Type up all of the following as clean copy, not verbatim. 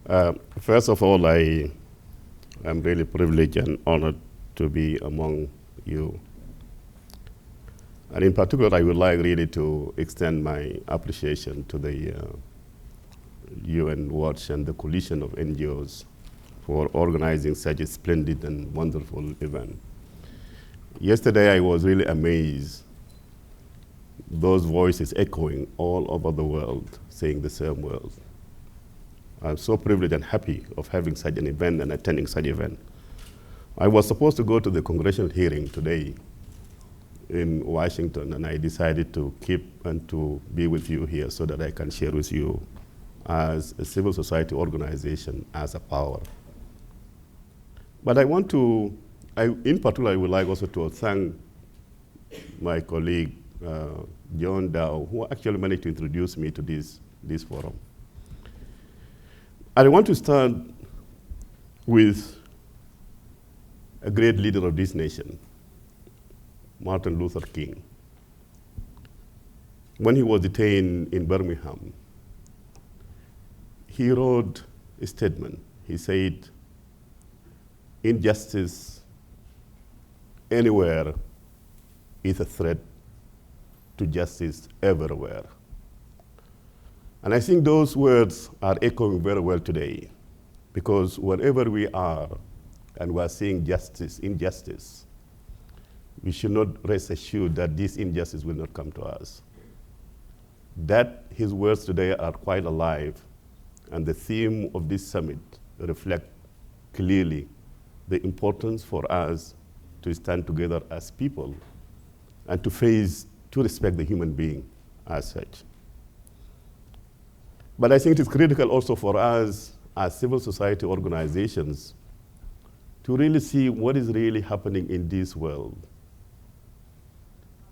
First of all, I am really privileged and honored to be among you. And in particular, I would like really to extend my appreciation to the UN Watch and the coalition of NGOs for organizing such a splendid and wonderful event. Yesterday, I was really amazed, those voices echoing all over the world, saying the same words. I'm so privileged and happy of having such an event and attending such an event. I was supposed to go to the congressional hearing today in Washington, and I decided to keep and to be with you here so that I can share with you as a civil society organization as a power. But I want to, in particular, I would like also to thank my colleague, John Dow, who actually managed to introduce me to this forum. I want to start with a great leader of this nation, Martin Luther King. When he was detained in Birmingham, he wrote a statement. He said, "Injustice anywhere is a threat to justice everywhere." And I think those words are echoing very well today, because wherever we are and we are seeing injustice, we should not rest assured that this injustice will not come to us. That his words today are quite alive, and the theme of this summit reflect clearly the importance for us to stand together as people and to respect the human being as such. But I think it is critical also for us as civil society organizations to really see what is really happening in this world.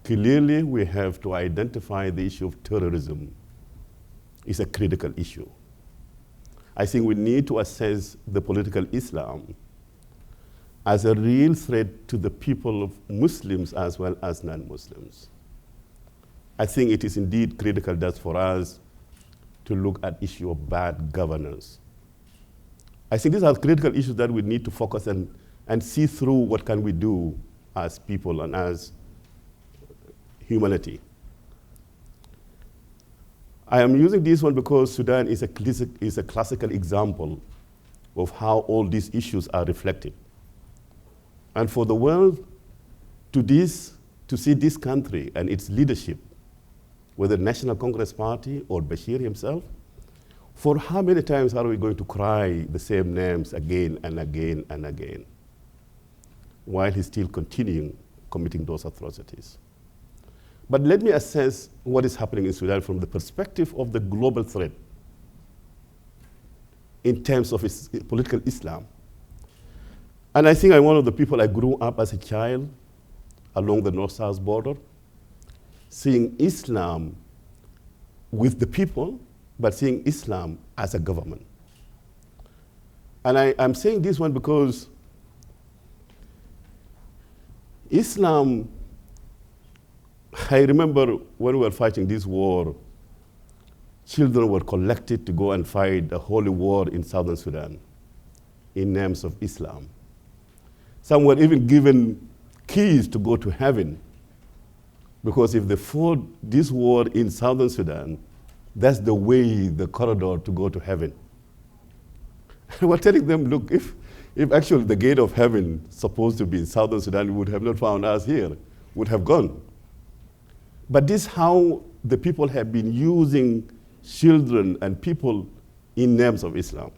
Clearly, we have to identify the issue of terrorism is a critical issue. I think we need to assess the political Islam as a real threat to the people of Muslims as well as non-Muslims. I think it is indeed critical that for us to look at issue of bad governance. I think these are critical issues that we need to focus and see through what can we do as people and as humanity. I am using this one because Sudan is a classical example of how all these issues are reflected. And for the world to see this country and its leadership, whether National Congress Party or Bashir himself, for how many times are we going to cry the same names again and again and again, while he's still continuing committing those atrocities? But let me assess what is happening in Sudan from the perspective of the global threat in terms of its political Islam. And I think I'm one of the people, I grew up as a child along the North-South border, seeing Islam with the people, but seeing Islam as a government. And I'm saying this one because Islam, I remember when we were fighting this war, children were collected to go and fight a holy war in southern Sudan in names of Islam. Some were even given keys to go to heaven, because if they fought this war in southern Sudan, that's the way, the corridor to go to heaven. And we're telling them, look, if actually the gate of heaven supposed to be in southern Sudan, we would have not found us here, would have gone. But this is how the people have been using children and people in names of Islam.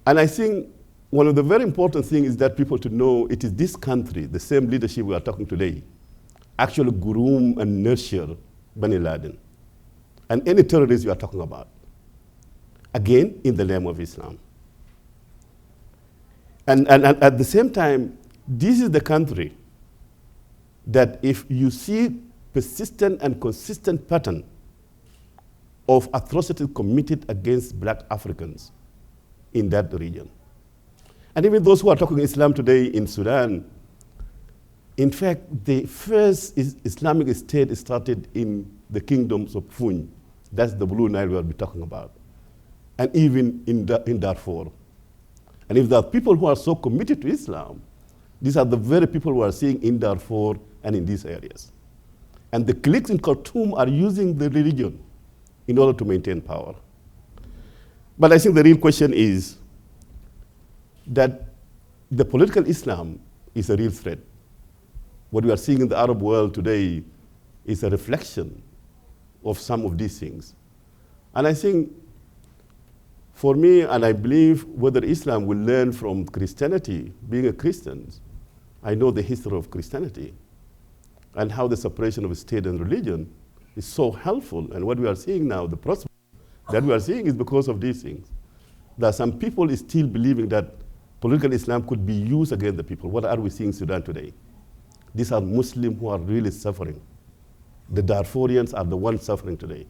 And I think one of the very important things is that people to know it is this country, the same leadership we are talking today, actually groom and nurture Bin Laden and any terrorists you are talking about, again, in the name of Islam. And at the same time, this is the country that if you see persistent and consistent pattern of atrocities committed against black Africans in that region. And even those who are talking Islam today in Sudan, in fact, the first Islamic state started in the kingdoms of Funj. That's the Blue Nile we'll be talking about. and even in Darfur. And if there are people who are so committed to Islam, these are the very people we are seeing in Darfur and in these areas. And the cliques in Khartoum are using the religion in order to maintain power. But I think the real question is that the political Islam is a real threat. What we are seeing in the Arab world today is a reflection of some of these things. And I think, for me, and I believe whether Islam will learn from Christianity, being a Christian, I know the history of Christianity and how the separation of state and religion is so helpful. And what we are seeing now, the prospect that we are seeing is because of these things. There are some people still believing that political Islam could be used against the people. What are we seeing in Sudan today? These are Muslims who are really suffering. The Darfurians are the ones suffering today.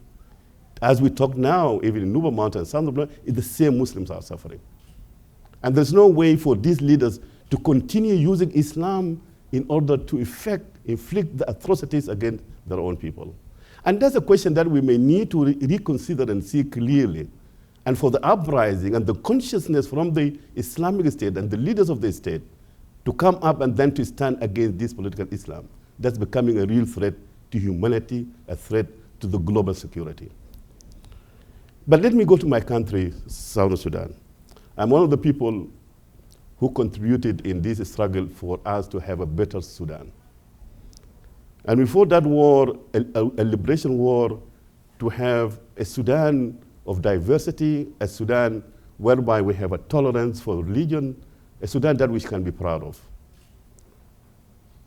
As we talk now, even in Nuba Mountain, South Sudan, the same Muslims are suffering. And there's no way for these leaders to continue using Islam in order to inflict the atrocities against their own people. And that's a question that we may need to reconsider and see clearly. And for the uprising and the consciousness from the Islamic State and the leaders of the state to come up and then to stand against this political Islam, that's becoming a real threat to humanity, a threat to the global security. But let me go to my country, South Sudan. I'm one of the people who contributed in this struggle for us to have a better Sudan. And before that war, a liberation war, to have a Sudan of diversity, a Sudan whereby we have a tolerance for religion, a Sudan that we can be proud of.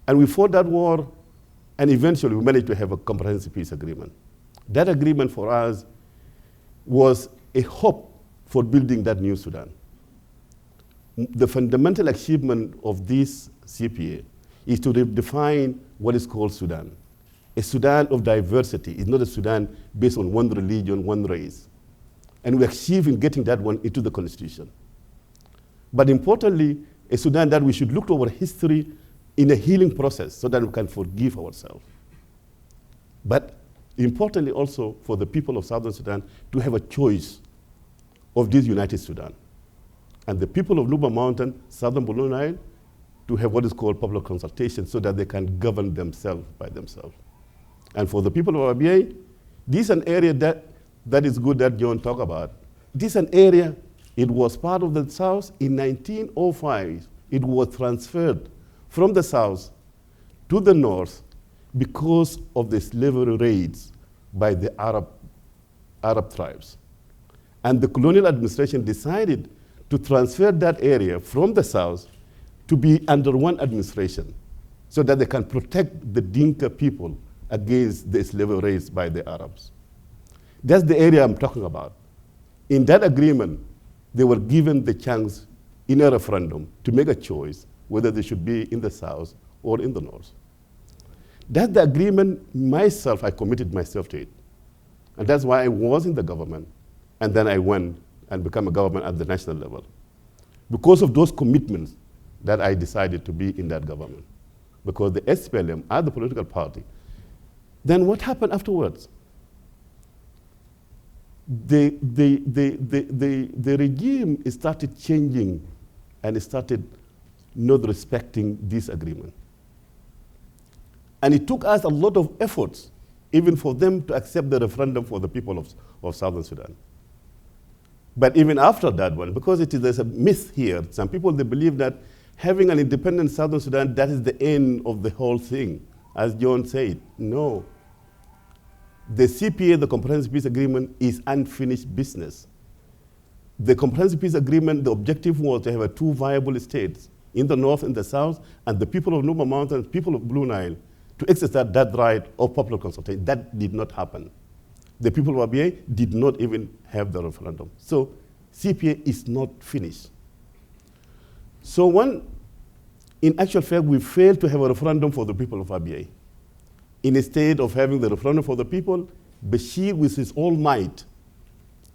And we fought that war, and eventually we managed to have a comprehensive peace agreement. That agreement for us was a hope for building that new Sudan. The fundamental achievement of this CPA is to redefine what is called Sudan. A Sudan of diversity is not a Sudan based on one religion, one race. And we achieve in getting that one into the constitution. But importantly, a Sudan that we should look to our history in a healing process so that we can forgive ourselves. But importantly also for the people of Southern Sudan to have a choice of this united Sudan. And the people of Nuba Mountain, Southern Blue Nile, to have what is called public consultation so that they can govern themselves by themselves. And for the people of ABA, this is an area that is good that John talked about. This is an area, it was part of the South. In 1905, it was transferred from the South to the North because of the slavery raids by the Arab tribes. And the colonial administration decided to transfer that area from the South to be under one administration so that they can protect the Dinka people against the slavery raids by the Arabs. That's the area I'm talking about. In that agreement, they were given the chance in a referendum to make a choice whether they should be in the South or in the North. That's the agreement myself, I committed myself to it. And that's why I was in the government. And then I went and became a government at the national level. Because of those commitments that I decided to be in that government. Because the SPLM are the political party. Then what happened afterwards? The regime started changing and it started not respecting this agreement. And it took us a lot of efforts even for them to accept the referendum for the people of Southern Sudan. But even after that one, because there's a myth here, some people, they believe that having an independent Southern Sudan, that is the end of the whole thing. As John said, no. The CPA, the Comprehensive Peace Agreement, is unfinished business. The Comprehensive Peace Agreement, the objective was to have two viable states, in the North and the South, and the people of Nuba Mountain, people of Blue Nile, to exercise that right of popular consultation. That did not happen. The people of ABA did not even have the referendum. So CPA is not finished. So in actual fact, we failed to have a referendum for the people of ABA. Instead of having the referendum for the people, Bashir, with his all might,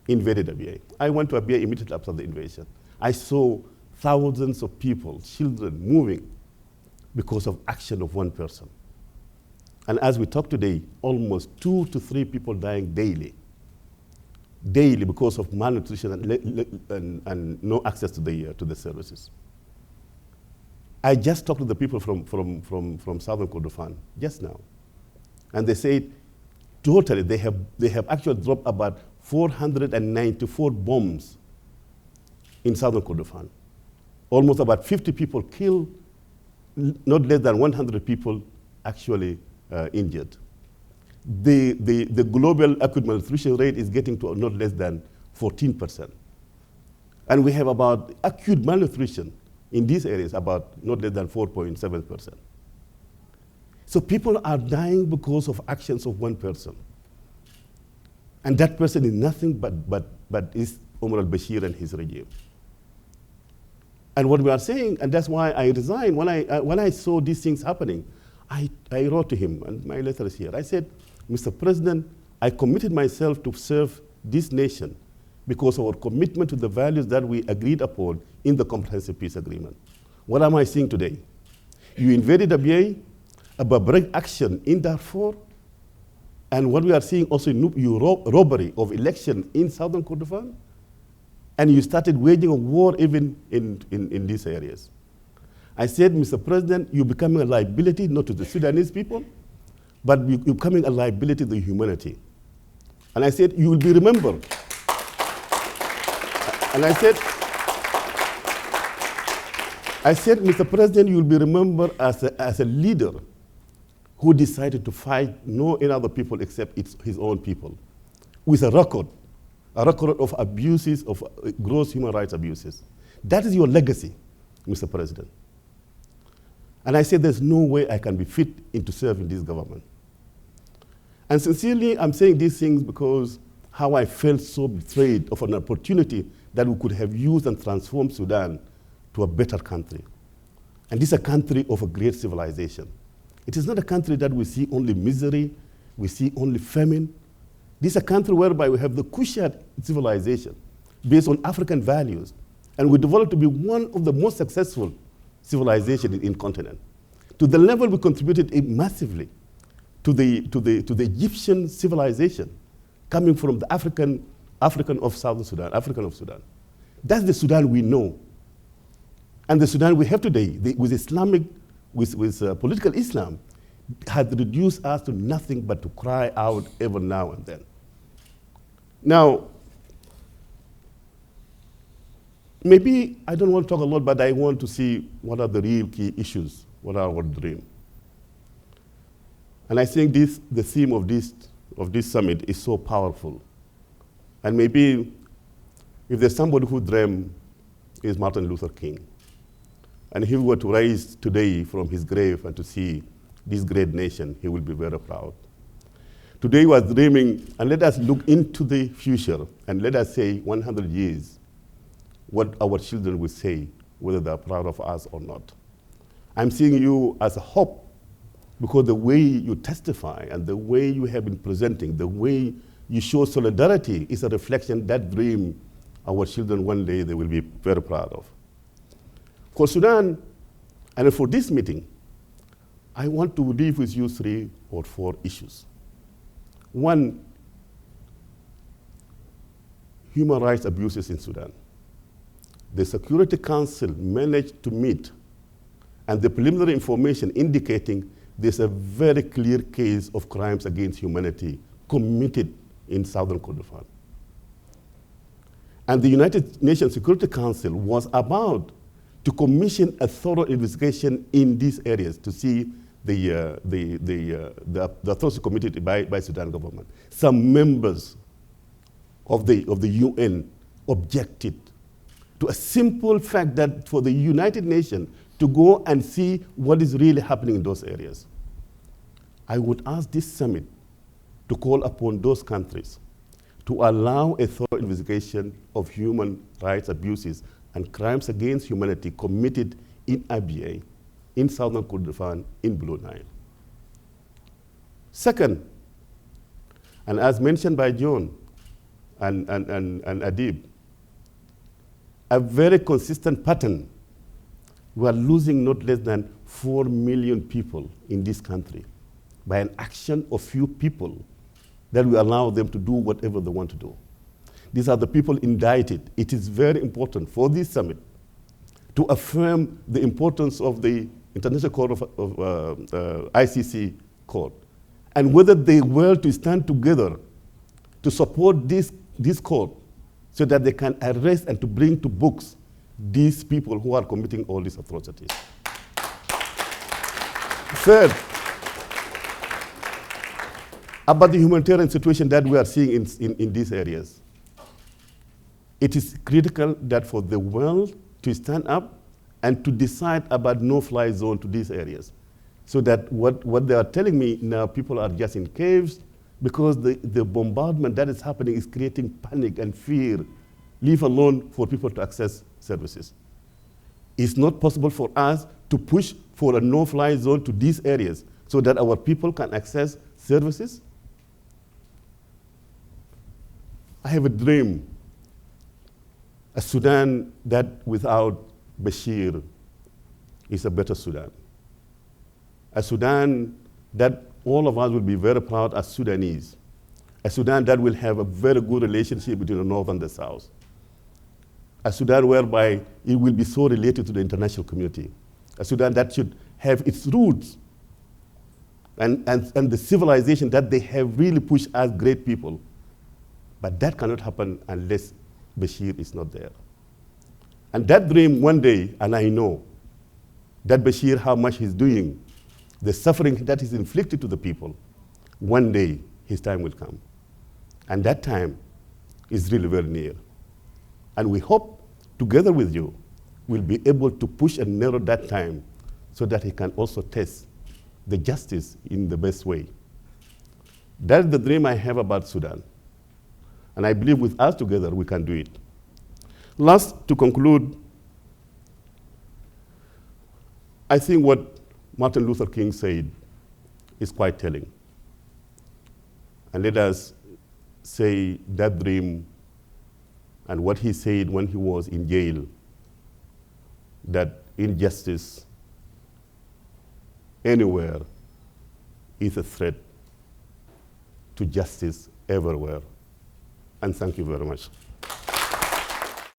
invaded ABA. I went to ABA immediately after the invasion. I saw thousands of people, children, moving because of action of one person. And as we talk today, almost 2 to 3 people dying daily daily because of malnutrition and no access to the services. I just talked to the people from Southern Kordofan just now, and they said totally they have actually dropped about 494 bombs in Southern Kordofan. Almost about 50 people killed, not less than 100 people actually injured. The global acute malnutrition rate is getting to not less than 14%. And we have about acute malnutrition in these areas about not less than 4.7%. So people are dying because of actions of one person. And that person is nothing but is Omar al-Bashir and his regime. And what we are saying, and that's why I resigned, when I saw these things happening, I wrote to him, and my letter is here. I said, Mr. President, I committed myself to serve this nation because of our commitment to the values that we agreed upon in the Comprehensive Peace Agreement. What am I seeing today? You invaded Abyei, a barbaric action in Darfur, and what we are seeing also in robbery of election in Southern Kordofan, and you started waging a war even in these areas. I said, Mr. President, you're becoming a liability not to the Sudanese people, but you're becoming a liability to humanity. And I said, you will be remembered. And I said, Mr. President, you will be remembered as a leader who decided to fight no any other people except his own people, with a record of abuses, of gross human rights abuses. That is your legacy, Mr. President. And I said, there's no way I can be fit into serving this government. And sincerely, I'm saying these things because how I felt so betrayed of an opportunity that we could have used and transformed Sudan to a better country. And this is a country of a great civilization. It is not a country that we see only misery, we see only famine. This is a country whereby we have the Kushite civilization based on African values. And we developed to be one of the most successful civilizations in the continent. To the level we contributed massively to the Egyptian civilization coming from the African of Southern Sudan, African of Sudan. That's the Sudan we know. And the Sudan we have today, with political Islam, had reduced us to nothing but to cry out every now and then. Now, maybe I don't want to talk a lot, but I want to see what are the real key issues, what are our dreams. And I think the theme of this summit is so powerful. And maybe if there's somebody who dreamed, is Martin Luther King. And if he were to rise today from his grave and to see this great nation, he will be very proud. Today he was dreaming, and let us look into the future, and let us say 100 years, what our children will say, whether they're proud of us or not. I'm seeing you as a hope, because the way you testify and the way you have been presenting, the way you show solidarity is a reflection, that dream our children one day they will be very proud of. For Sudan, and for this meeting, I want to leave with you 3 or 4 issues. One, human rights abuses in Sudan. The Security Council managed to meet, and the preliminary information indicating there's a very clear case of crimes against humanity committed in Southern Kordofan. And the United Nations Security Council was about to commission a thorough investigation in these areas to see the atrocities committed by Sudan government. Some members of the UN objected to a simple fact that for the United Nations to go and see what is really happening in those areas. I would ask this summit to call upon those countries to allow a thorough investigation of human rights abuses and crimes against humanity committed in Abyei, in Southern Kordofan, in Blue Nile. Second, and as mentioned by John and Adib, a very consistent pattern. We are losing not less than 4 million people in this country by an action of few people that we allow them to do whatever they want to do. These are the people indicted. It is very important for this summit to affirm the importance of the International Court of ICC court, and whether they were to stand together to support this court so that they can arrest and to bring to books these people who are committing all these atrocities. Third, about the humanitarian situation that we are seeing in these areas. It is critical that for the world to stand up and to decide about no-fly zone to these areas. So that what they are telling me now, people are just in caves because the bombardment that is happening is creating panic and fear, leave alone for people to access services. It's not possible for us to push for a no-fly zone to these areas so that our people can access services. I have a dream, a Sudan that without Bashir is a better Sudan. A Sudan that all of us will be very proud as Sudanese. A Sudan that will have a very good relationship between the North and the South. A Sudan whereby it will be so related to the international community. A Sudan that should have its roots and the civilization that they have really pushed as great people. But that cannot happen unless Bashir is not there. And that dream one day, and I know that Bashir, how much he's doing, the suffering that is inflicted to the people, one day his time will come. And that time is really very near. And we hope, together with you, we'll be able to push and narrow that time so that he can also test the justice in the best way. That's the dream I have about Sudan. And I believe with us together, we can do it. Last, to conclude, I think what Martin Luther King said is quite telling. And let us say that dream and what he said when he was in jail, that injustice anywhere is a threat to justice everywhere. And thank you very much.